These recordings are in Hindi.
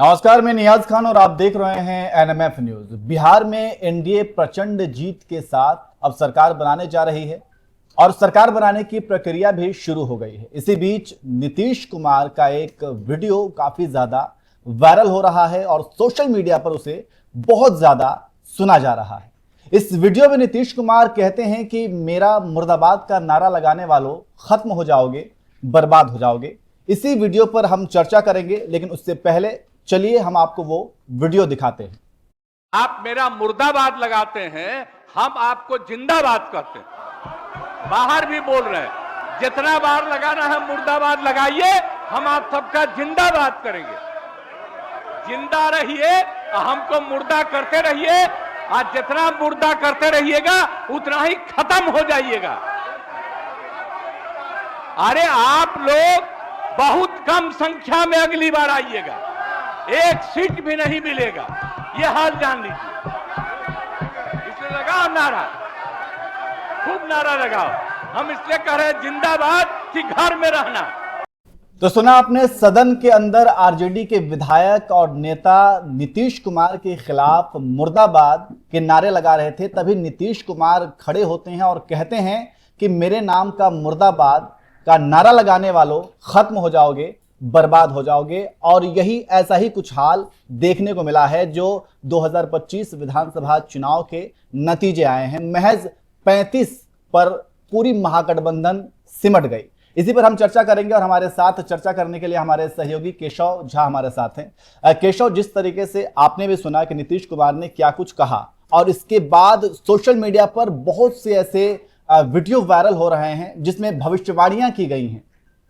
नमस्कार, मैं नियाज खान और आप देख रहे हैं एनएमएफ न्यूज। बिहार में एनडीए प्रचंड जीत के साथ अब सरकार बनाने जा रही है और सरकार बनाने की प्रक्रिया भी शुरू हो गई है। इसी बीच नीतीश कुमार का एक वीडियो काफी ज्यादा वायरल हो रहा है और सोशल मीडिया पर उसे बहुत ज्यादा सुना जा रहा है। इस वीडियो में नीतीश कुमार कहते हैं कि मेरा मुर्दाबाद का नारा लगाने वालों, खत्म हो जाओगे, बर्बाद हो जाओगे। इसी वीडियो पर हम चर्चा करेंगे, लेकिन उससे पहले चलिए हम आपको वो वीडियो दिखाते हैं। आप मेरा मुर्दाबाद लगाते हैं, हम आपको जिंदाबाद कहते हैं। बाहर भी बोल रहे हैं, जितना बार लगाना है मुर्दाबाद लगाइए, हम आप सबका जिंदाबाद करेंगे। जिंदा रहिए, हमको मुर्दा करते रहिए। आज जितना मुर्दा करते रहिएगा उतना ही खत्म हो जाइएगा। अरे आप लोग बहुत कम संख्या में अगली बार आइएगा, एक सीट भी नहीं मिलेगा, ये हाल जान लीजिए। इसलिए लगाओ नारा, खूब नारा लगाओ। हम इसलिए कह रहे हैं जिंदाबाद कि घर में रहना। तो सुना आपने, सदन के अंदर आरजेडी के विधायक और नेता नीतीश कुमार के खिलाफ मुर्दाबाद के नारे लगा रहे थे। तभी नीतीश कुमार खड़े होते हैं और कहते हैं कि मेरे नाम का मुर्दाबाद का नारा लगाने वालों, खत्म हो जाओगे, बर्बाद हो जाओगे। और यही ऐसा ही कुछ हाल देखने को मिला है जो 2025 विधानसभा चुनाव के नतीजे आए हैं। महज 35 पर पूरी महागठबंधन सिमट गई। इसी पर हम चर्चा करेंगे और हमारे साथ चर्चा करने के लिए हमारे सहयोगी केशव झा हमारे साथ हैं। केशव, जिस तरीके से आपने भी सुना कि नीतीश कुमार ने क्या कुछ कहा और इसके बाद सोशल मीडिया पर बहुत से ऐसे वीडियो वायरल हो रहे हैं जिसमें भविष्यवाणियां की गई हैं।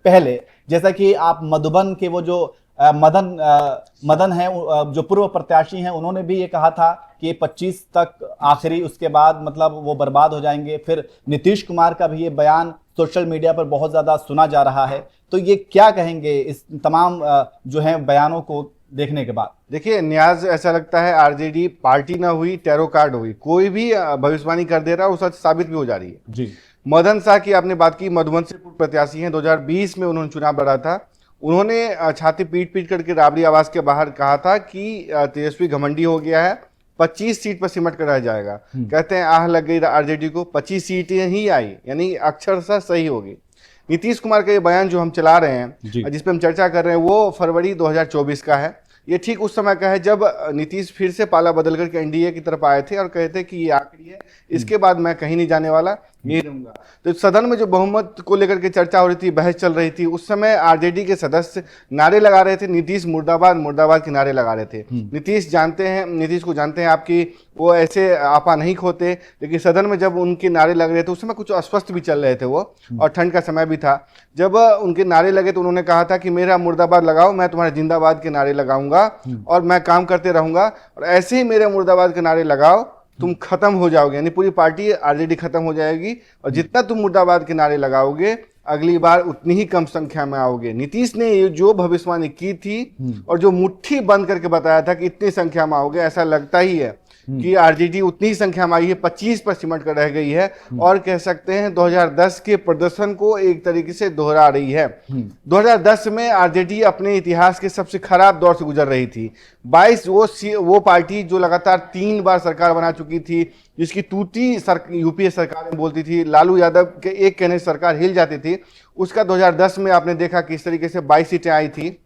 पहले जैसा कि आप मधुबन के वो जो मदन हैं, जो पूर्व प्रत्याशी हैं, उन्होंने भी ये कहा था कि 25 तक आखिरी, उसके बाद मतलब वो बर्बाद हो जाएंगे। फिर नीतीश कुमार का भी ये बयान सोशल मीडिया पर बहुत ज़्यादा सुना जा रहा है। तो ये क्या कहेंगे इस तमाम जो है बयानों को देखने के बाद? देखिए न्याज, ऐसा लगता है आरजेडी पार्टी ना हुई, टैरो कार्ड हुई। कोई भी भविष्यवाणी कर दे रहा है, वो सच साबित भी हो जा रही है। जी, मदन शाह की आपने बात की, मधुबन से पूर्व प्रत्याशी हैं। 2020 में उन्होंने चुनाव लड़ा था। उन्होंने छाती पीट पीट करके राबड़ी आवास के बाहर कहा था कि तेजस्वी घमंडी हो गया है, 25 सीट पर सिमट कर रह जाएगा। कहते हैं आह लग गई आरजेडी को, 25 सीटें ही आई, यानी अक्षरशः सही होगी। नीतीश कुमार का ये बयान जो हम चला रहे हैं, जिस पर हम चर्चा कर रहे हैं, वो फरवरी 2024 का है। ये ठीक उस समय का है जब नीतीश फिर से पाला बदल करके एनडीए की तरफ आए थे और कहे थे कि ये आखिरी है, इसके बाद मैं कहीं नहीं जाने वाला, यही रहूंगा। तो सदन में जो बहुमत को लेकर के चर्चा हो रही थी, बहस चल रही थी, उस समय आरजेडी के सदस्य नारे लगा रहे थे, नीतीश मुर्दाबाद मुर्दाबाद के नारे लगा रहे थे। नीतीश को जानते हैं आपकी, वो ऐसे आपा नहीं खोते। लेकिन सदन में जब उनके नारे लग रहे थे, उस समय कुछ अस्वस्थ भी चल रहे थे वो, और ठंड का समय भी था। जब उनके नारे लगे तो उन्होंने कहा था कि मेरा मुर्दाबाद लगाओ, मैं तुम्हारे जिंदाबाद के नारे लगाऊंगा और मैं काम करते रहूंगा, और ऐसे ही मेरे मुर्दाबाद के नारे लगाओ, तुम खत्म हो जाओगे, यानी पूरी पार्टी आरजेडी खत्म हो जाएगी। और जितना तुम मुर्दाबाद के नारे लगाओगे, अगली बार उतनी ही कम संख्या में आओगे। नीतीश ने ये जो भविष्यवाणी की थी और जो मुट्ठी बंद करके बताया था कि इतनी संख्या में आओगे, ऐसा लगता ही है कि आरजेडी उतनी ही संख्या में आई है, 25 पर सिमट कर रह गई है। और कह सकते हैं 2010 के प्रदर्शन को एक तरीके से दोहरा रही है। 2010 में आरजेडी अपने इतिहास के सबसे खराब दौर से गुजर रही थी। 22 वो पार्टी जो लगातार 3 बार सरकार बना चुकी थी, जिसकी टूटी यूपीए सरकार में बोलती थी, लालू यादव के एक कहने से सरकार हिल जाती थी, उसका 2010 में आपने देखा किस तरीके से 22 सीटें आई थी।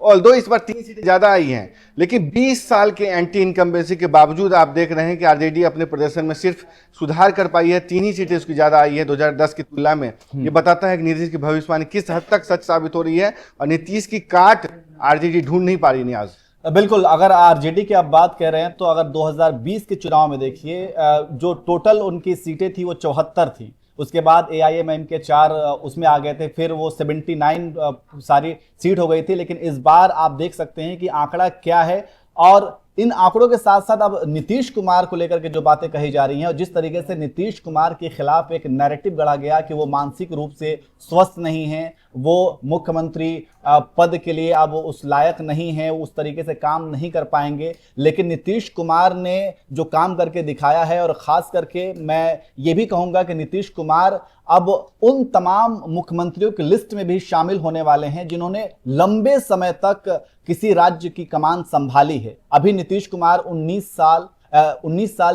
और दो इस बार 3 सीटें ज्यादा आई हैं, लेकिन 20 साल के एंटी इनकम्बेंसी के बावजूद आप देख रहे हैं कि आरजेडी अपने प्रदर्शन में सिर्फ सुधार कर पाई है। 3 ही सीटें उसकी ज्यादा आई है 2010 की तुलना में। ये बताता है कि नीतीश की भविष्यवाणी किस हद तक सच साबित हो रही है और नीतीश की काट आरजेडी ढूंढ नहीं पा रही। न्याज, बिल्कुल, अगर आरजेडी की आप बात कह रहे हैं तो अगर 2020 के चुनाव में देखिए, जो टोटल उनकी सीटें थी वो 74 थी। उसके बाद एआईएमआईएम के 4 उसमें आ गए थे, फिर वो 79 सारी सीट हो गई थी। लेकिन इस बार आप देख सकते हैं कि आंकड़ा क्या है, और इन आंकड़ों के साथ साथ अब नीतीश कुमार को लेकर के जो बातें कही जा रही हैं और जिस तरीके से नीतीश कुमार के खिलाफ एक नैरेटिव गढ़ा गया कि वो मानसिक रूप से स्वस्थ नहीं हैं, वो मुख्यमंत्री पद के लिए अब उस लायक नहीं है, उस तरीके से काम नहीं कर पाएंगे। लेकिन नीतीश कुमार ने जो काम करके दिखाया है, और ख़ास करके मैं ये भी कहूँगा कि नीतीश कुमार अब उन तमाम मुख्यमंत्रियों की लिस्ट में भी शामिल होने वाले हैं जिन्होंने लंबे समय तक किसी राज्य की कमान संभाली है। अभी नीतीश कुमार 19 साल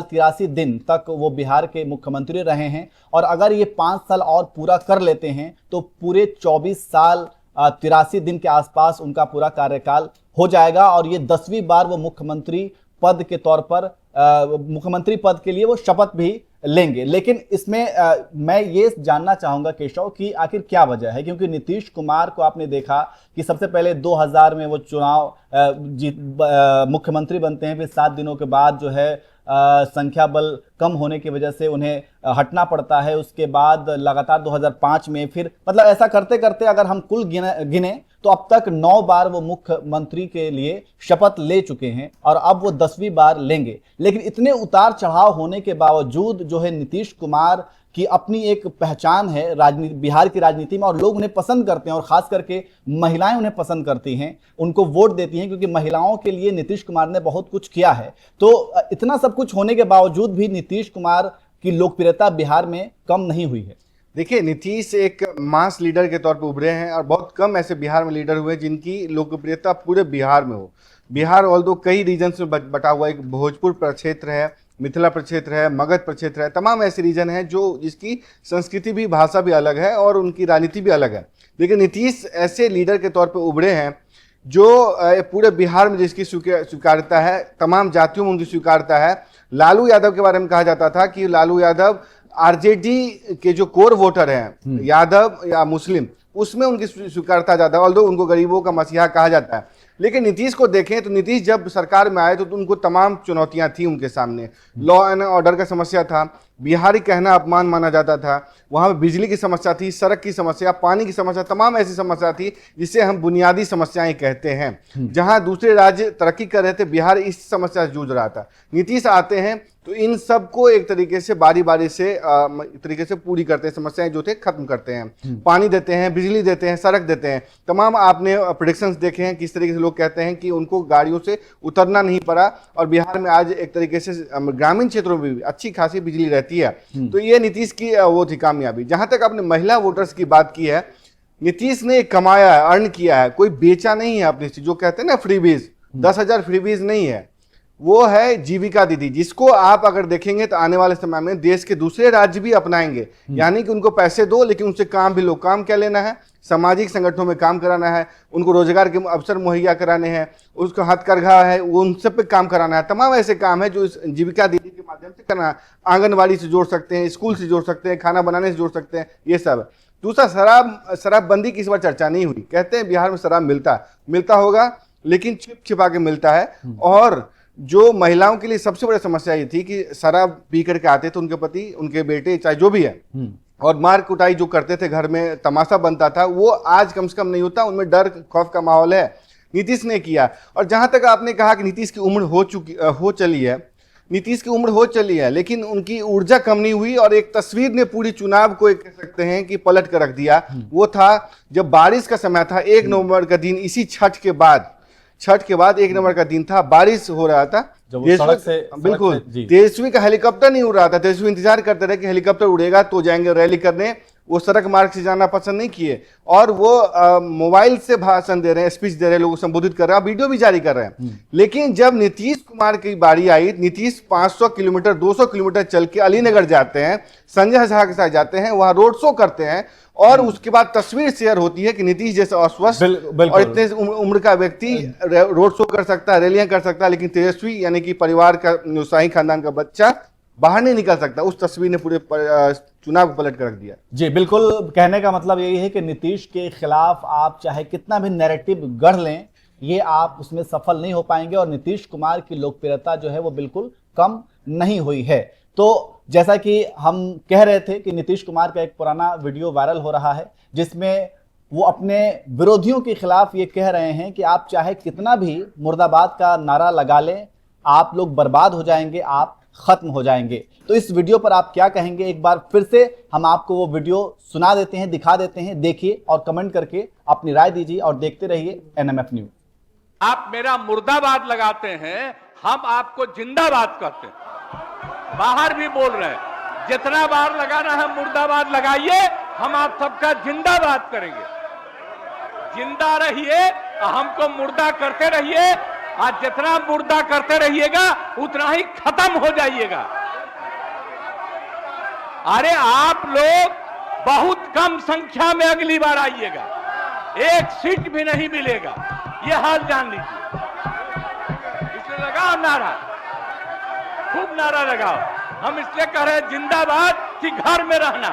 83 दिन तक वो बिहार के मुख्यमंत्री रहे हैं, और अगर ये 5 साल और पूरा कर लेते हैं तो पूरे 24 साल 83 दिन के आसपास उनका पूरा कार्यकाल हो जाएगा, और ये 10वीं बार वो मुख्यमंत्री पद के तौर पर मुख्यमंत्री पद के लिए वो शपथ भी लेंगे। लेकिन इसमें मैं ये जानना चाहूंगा केशव कि आखिर क्या वजह है, क्योंकि नीतीश कुमार को आपने देखा कि सबसे पहले 2000 में वो चुनाव मुख्यमंत्री बनते हैं, फिर 7 दिनों के बाद जो है संख्या बल कम होने की वजह से उन्हें हटना पड़ता है। उसके बाद लगातार 2005 में, फिर मतलब ऐसा करते करते अगर हम कुल गिने तो अब तक 9 बार वो मुख्यमंत्री के लिए शपथ ले चुके हैं, और अब वो 10वीं बार लेंगे। लेकिन इतने उतार चढ़ाव होने के बावजूद जो है नीतीश कुमार की अपनी एक पहचान है राजनीति, बिहार की राजनीति में, और लोग उन्हें पसंद करते हैं, और खास करके महिलाएं उन्हें पसंद करती हैं, उनको वोट देती हैं, क्योंकि महिलाओं के लिए नीतीश कुमार ने बहुत कुछ किया है। तो इतना सब कुछ होने के बावजूद भी नीतीश कुमार की लोकप्रियता बिहार में कम नहीं हुई है। देखिए, नीतीश एक मास लीडर के तौर पर उभरे हैं, और बहुत कम ऐसे बिहार में लीडर हुए जिनकी लोकप्रियता पूरे बिहार में हो। बिहार ऑल्दो कई रीजन में बटा हुआ, एक भोजपुर प्रक्षेत्र है, मिथिला प्रक्षेत्र है, मगध प्रक्षेत्र है, तमाम ऐसे रीजन हैं जो जिसकी संस्कृति भी, भाषा भी अलग है और उनकी राजनीति भी अलग है। लेकिन नीतीश ऐसे लीडर के तौर पर उभरे हैं जो पूरे बिहार में जिसकी स्वीकार्यता है, तमाम जातियों में उनकी स्वीकार्यता है। लालू यादव के बारे में कहा जाता था कि लालू यादव आरजेडी के जो कोर वोटर हैं, यादव या मुस्लिम, उसमें उनकी स्वीकार्यता ज़्यादा, ऑल्दो उनको गरीबों का मसीहा कहा जाता है। लेकिन नीतीश को देखें तो नीतीश जब सरकार में आए तो उनको तमाम चुनौतियां थी उनके सामने। लॉ एंड ऑर्डर का समस्या था, बिहारी कहना अपमान माना जाता था, वहाँ पे बिजली की समस्या थी, सड़क की समस्या, पानी की समस्या, तमाम ऐसी समस्या थी जिसे हम बुनियादी समस्याएं कहते हैं। जहां दूसरे राज्य तरक्की कर रहे थे, बिहार इस समस्या से जूझ रहा था। नीतीश आते हैं तो इन सबको एक तरीके से बारी बारी से पूरी करते हैं, समस्याएं जो थे खत्म करते हैं। पानी देते हैं, बिजली देते हैं, सड़क देते हैं, तमाम आपने प्रेडिक्शंस देखे हैं किस तरीके से लोग कहते हैं कि उनको गाड़ियों से उतरना नहीं पड़ा, और बिहार में आज एक तरीके से ग्रामीण क्षेत्रों में भी अच्छी खासी बिजली रहती है। तो ये नीतीश की वो थी कामयाबी। जहां तक आपने महिला वोटर्स की बात की है, नीतीश ने कमाया है, अर्न किया है, कोई बेचा नहीं है अपनी चीज। जो कहते हैं ना फ्रीबीज, 10,000 फ्रीबीज नहीं है, वो है जीविका दीदी, जिसको आप अगर देखेंगे तो आने वाले समय में देश के दूसरे राज्य भी अपनाएंगे। यानी कि उनको पैसे दो लेकिन उनसे काम भी लो। काम क्या लेना है? सामाजिक संगठनों में काम कराना है, उनको रोजगार के अवसर मुहैया कराने हैं, उसको हथकरघा है वो उन सब पे काम कराना है। तमाम ऐसे काम है जो इस जीविका दीदी के माध्यम से करना है। आंगनबाड़ी से जोड़ सकते हैं, स्कूल से जोड़ सकते हैं, खाना बनाने से जोड़ सकते हैं, ये सब। दूसरा, शराबबंदी की इस बार चर्चा नहीं हुई। कहते हैं बिहार में शराब मिलता होगा, लेकिन छिपा के मिलता है। और जो महिलाओं के लिए सबसे बड़ी समस्या ये थी कि शराब पी करके आते थे उनके पति, उनके बेटे, चाहे जो भी है, और मार कुटाई जो करते थे, घर में तमाशा बनता था, वो आज कम से कम नहीं होता। उनमें डर खौफ का माहौल है, नीतीश ने किया। और जहां तक आपने कहा कि नीतीश की उम्र हो चली है, लेकिन उनकी ऊर्जा कम नहीं हुई, और एक तस्वीर ने पूरी चुनाव को कह सकते हैं कि पलट कर रख दिया। वो था जब बारिश का समय था, 1 नवंबर का दिन, इसी छठ के बाद 1 नवंबर का दिन था, बारिश हो रहा था, बिल्कुल तेजस्वी का हेलीकॉप्टर नहीं उड़ रहा था। तेजस्वी इंतजार करते रहे कि हेलीकॉप्टर उड़ेगा तो जाएंगे रैली करने। वो सड़क मार्ग से जाना पसंद नहीं किए, और वो मोबाइल से भाषण दे रहे हैं, स्पीच दे रहे हैं, लोगों को संबोधित कर रहे हैं, वीडियो भी जारी कर रहे हैं। लेकिन जब नीतीश कुमार की बारी आई, नीतीश 500 किलोमीटर 200 किलोमीटर चल के अलीनगर जाते हैं, संजय झा के साथ जाते हैं, वहां रोड शो करते हैं, और उसके बाद तस्वीर शेयर होती है कि नीतीश जैसा अस्वस्थ और इतने उम्र का व्यक्ति रोड शो कर सकता है, रैलियां कर सकता है, लेकिन तेजस्वी यानी कि परिवार का, शाही खानदान का बच्चा बाहर नहीं निकल सकता। उस तस्वीर ने पूरे चुनाव को पलट कर रख दिया। जी बिल्कुल, कहने का मतलब यही है कि नीतीश के खिलाफ आप चाहे कितना भी नैरेटिव गढ़ लें, ये आप उसमें सफल नहीं हो पाएंगे, और नीतीश कुमार की लोकप्रियता जो है वो बिल्कुल कम नहीं हुई है। तो जैसा कि हम कह रहे थे कि नीतीश कुमार का एक पुराना वीडियो वायरल हो रहा है, जिसमें वो अपने विरोधियों के खिलाफ ये कह रहे हैं कि आप चाहे कितना भी मुर्दाबाद का नारा लगा लें, आप लोग बर्बाद हो जाएंगे, आप खत्म हो जाएंगे। तो इस वीडियो पर आप क्या कहेंगे, एक बार फिर से हम आपको वो वीडियो सुना देते हैं, दिखा देते हैं, देखिए और कमेंट करके अपनी राय दीजिए और देखते रहिए NMF न्यूज। आप मेरा मुर्दाबाद लगाते हैं, हम आपको जिंदाबाद कहते हैं। बाहर भी बोल रहे हैं, जितना बार लगाना है मुर्दाबाद लगाइए, हम आप सबका जिंदाबाद करेंगे। जिंदा रहिए, हमको मुर्दा करते रहिए। आज जितना मुर्दा करते रहिएगा उतना ही खत्म हो जाइएगा। अरे आप लोग बहुत कम संख्या में अगली बार आइएगा, एक सीट भी नहीं मिलेगा, ये हाल जान लीजिए। इसलिए लगाओ नारा, खूब नारा लगाओ। हम इसलिए कह रहे हैं जिंदाबाद कि घर में रहना।